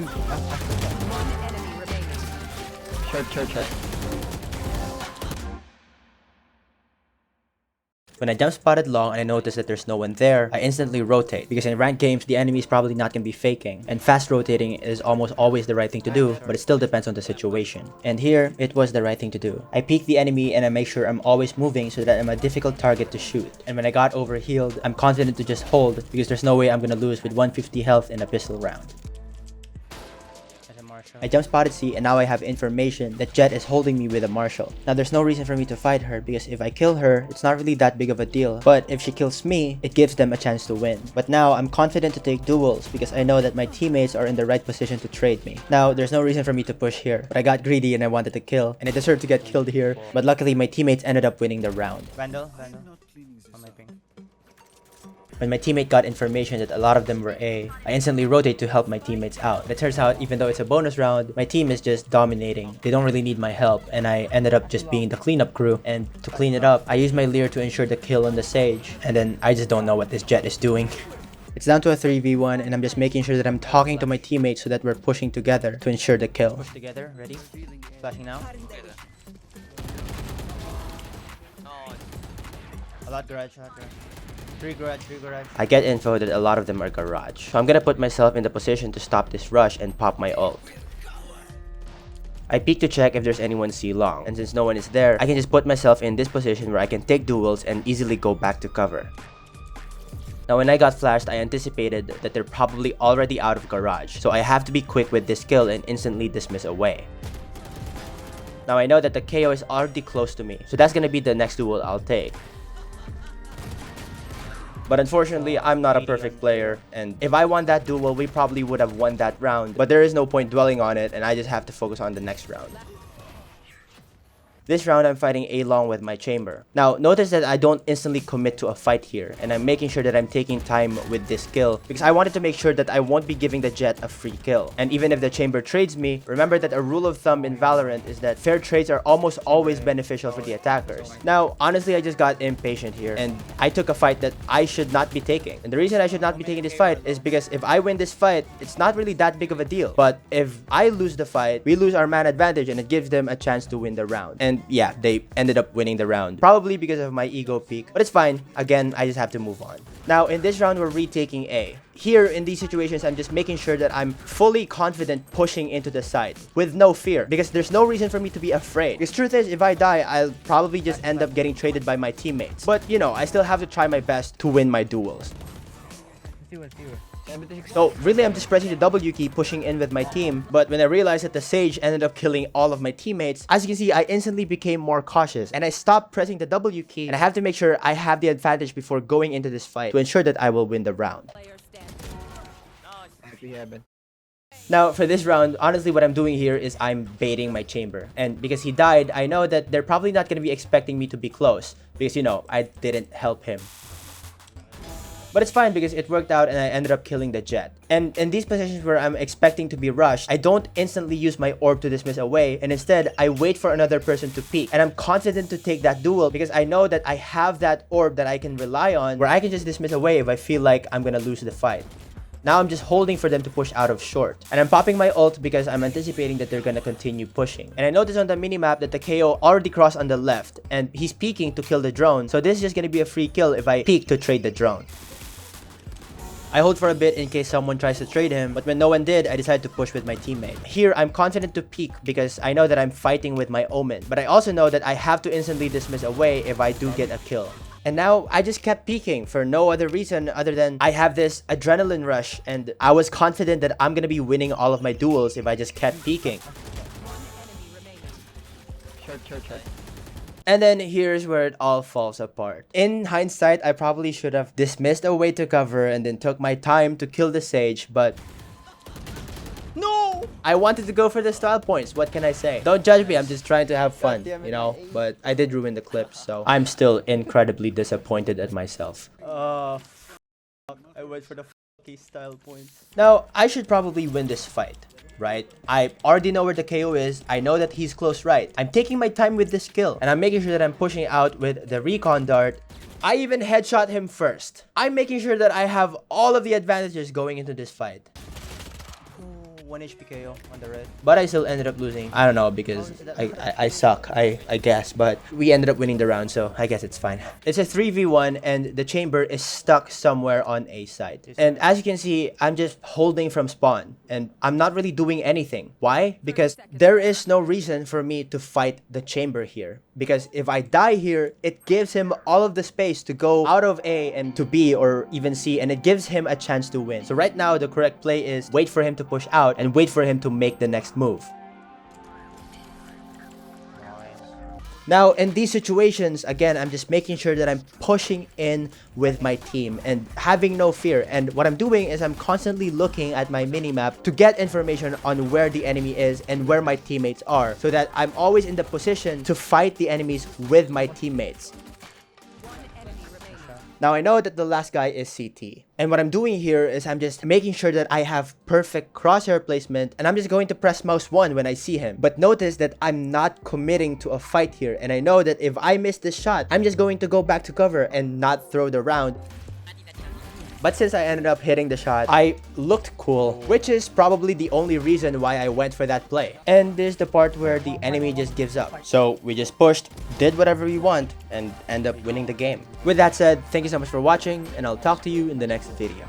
One enemy remaining. Short. When I jump spotted long and I notice that there's no one there, I instantly rotate because in ranked games, the enemy is probably not going to be faking. And fast rotating is almost always the right thing to do, but it still depends on the situation. And here, it was the right thing to do. I peek the enemy and I make sure I'm always moving so that I'm a difficult target to shoot. And when I got overhealed, I'm confident to just hold because there's no way I'm going to lose with 150 health in a pistol round. I jump spotted C and now I have information that Jet is holding me with a Marshall. Now there's no reason for me to fight her because if I kill her, it's not really that big of a deal. But if she kills me, it gives them a chance to win. But now I'm confident to take duels because I know that my teammates are in the right position to trade me. Now there's no reason for me to push here, but I got greedy and I wanted to kill and I deserved to get killed here. But luckily my teammates ended up winning the round. Vandal. On my ping. When my teammate got information that a lot of them were A, I instantly rotate to help my teammates out. But it turns out, even though it's a bonus round, my team is just dominating. They don't really need my help, and I ended up just being the cleanup crew. And to clean it up, I used my Leer to ensure the kill on the Sage. And then I just don't know what this Jet is doing. It's down to a 3v1, and I'm just making sure that I'm talking to my teammates so that we're pushing together to ensure the kill. Push together, ready? Flashing now. A lot garage, Three garage. I get info that a lot of them are garage. So I'm gonna put myself in the position to stop this rush and pop my ult. I peek to check if there's anyone C long, and since no one is there, I can just put myself in this position where I can take duels and easily go back to cover. Now when I got flashed, I anticipated that they're probably already out of garage, so I have to be quick with this kill and instantly dismiss away. Now I know that the KO is already close to me, so that's gonna be the next duel I'll take. But unfortunately, I'm not a perfect player, and if I won that duel, we probably would have won that round. But there is no point dwelling on it, and I just have to focus on the next round. This round, I'm fighting A long with my chamber. Now, notice that I don't instantly commit to a fight here, and I'm making sure that I'm taking time with this kill because I wanted to make sure that I won't be giving the Jet a free kill. And even if the chamber trades me, remember that a rule of thumb in Valorant is that fair trades are almost always beneficial for the attackers. Now, honestly, I just got impatient here, and I took a fight that I should not be taking. And the reason I should not be taking this fight is because if I win this fight, it's not really that big of a deal. But if I lose the fight, we lose our man advantage, and it gives them a chance to win the round. And yeah, they ended up winning the round. Probably because of my ego peak. But it's fine. Again, I just have to move on. Now, in this round, we're retaking A. Here, in these situations, I'm just making sure that I'm fully confident pushing into the side with no fear. Because there's no reason for me to be afraid. Because truth is, if I die, I'll probably just end up getting traded by my teammates. But, you know, I still have to try my best to win my duels. So really I'm just pressing the W key, pushing in with my team, but when I realized that the Sage ended up killing all of my teammates, as you can see, I instantly became more cautious and I stopped pressing the W key, and I have to make sure I have the advantage before going into this fight to ensure that I will win the round. Now for this round, honestly what I'm doing here is I'm baiting my chamber, and because he died, I know that they're probably not going to be expecting me to be close because, you know, I didn't help him. But it's fine because it worked out and I ended up killing the Jet. And in these positions where I'm expecting to be rushed, I don't instantly use my orb to dismiss away, and instead I wait for another person to peek. And I'm confident to take that duel because I know that I have that orb that I can rely on where I can just dismiss away if I feel like I'm gonna lose the fight. Now I'm just holding for them to push out of short. And I'm popping my ult because I'm anticipating that they're gonna continue pushing. And I noticed on the minimap that the KO already crossed on the left and he's peeking to kill the drone. So this is just gonna be a free kill if I peek to trade the drone. I hold for a bit in case someone tries to trade him, but when no one did, I decided to push with my teammate. Here, I'm confident to peek because I know that I'm fighting with my Omen, but I also know that I have to instantly dismiss away if I do get a kill. And now, I just kept peeking for no other reason other than I have this adrenaline rush, and I was confident that I'm gonna be winning all of my duels if I just kept peeking. Short. And then here's where it all falls apart. In hindsight, I probably should have dismissed away to cover and then took my time to kill the Sage, but no! I wanted to go for the style points, what can I say? Don't judge me, I'm just trying to have fun, you know? But I did ruin the clip, so I'm still incredibly disappointed at myself. I went for the style points. Now, I should probably win this fight, right? I already know where the KO is. I know that he's close right. I'm taking my time with this kill, and I'm making sure that I'm pushing out with the recon dart. I even headshot him first. I'm making sure that I have all of the advantages going into this fight. 1 HP KO on the red. But I still ended up losing. I don't know, because I suck, I guess. But we ended up winning the round, so I guess it's fine. It's a 3v1 and the chamber is stuck somewhere on A side. And as you can see, I'm just holding from spawn and I'm not really doing anything. Why? Because there is no reason for me to fight the chamber here. Because if I die here, it gives him all of the space to go out of A and to B or even C, and it gives him a chance to win. So right now, the correct play is wait for him to push out and wait for him to make the next move. Now, in these situations, again, I'm just making sure that I'm pushing in with my team and having no fear. And what I'm doing is I'm constantly looking at my minimap to get information on where the enemy is and where my teammates are, so that I'm always in the position to fight the enemies with my teammates. Now, I know that the last guy is CT. And what I'm doing here is I'm just making sure that I have perfect crosshair placement, and I'm just going to press mouse 1 when I see him. But notice that I'm not committing to a fight here, and I know that if I miss this shot, I'm just going to go back to cover and not throw the round. But since I ended up hitting the shot, I looked cool, which is probably the only reason why I went for that play. And this is the part where the enemy just gives up. So we just pushed, did whatever we want, and end up winning the game. With that said, thank you so much for watching, and I'll talk to you in the next video.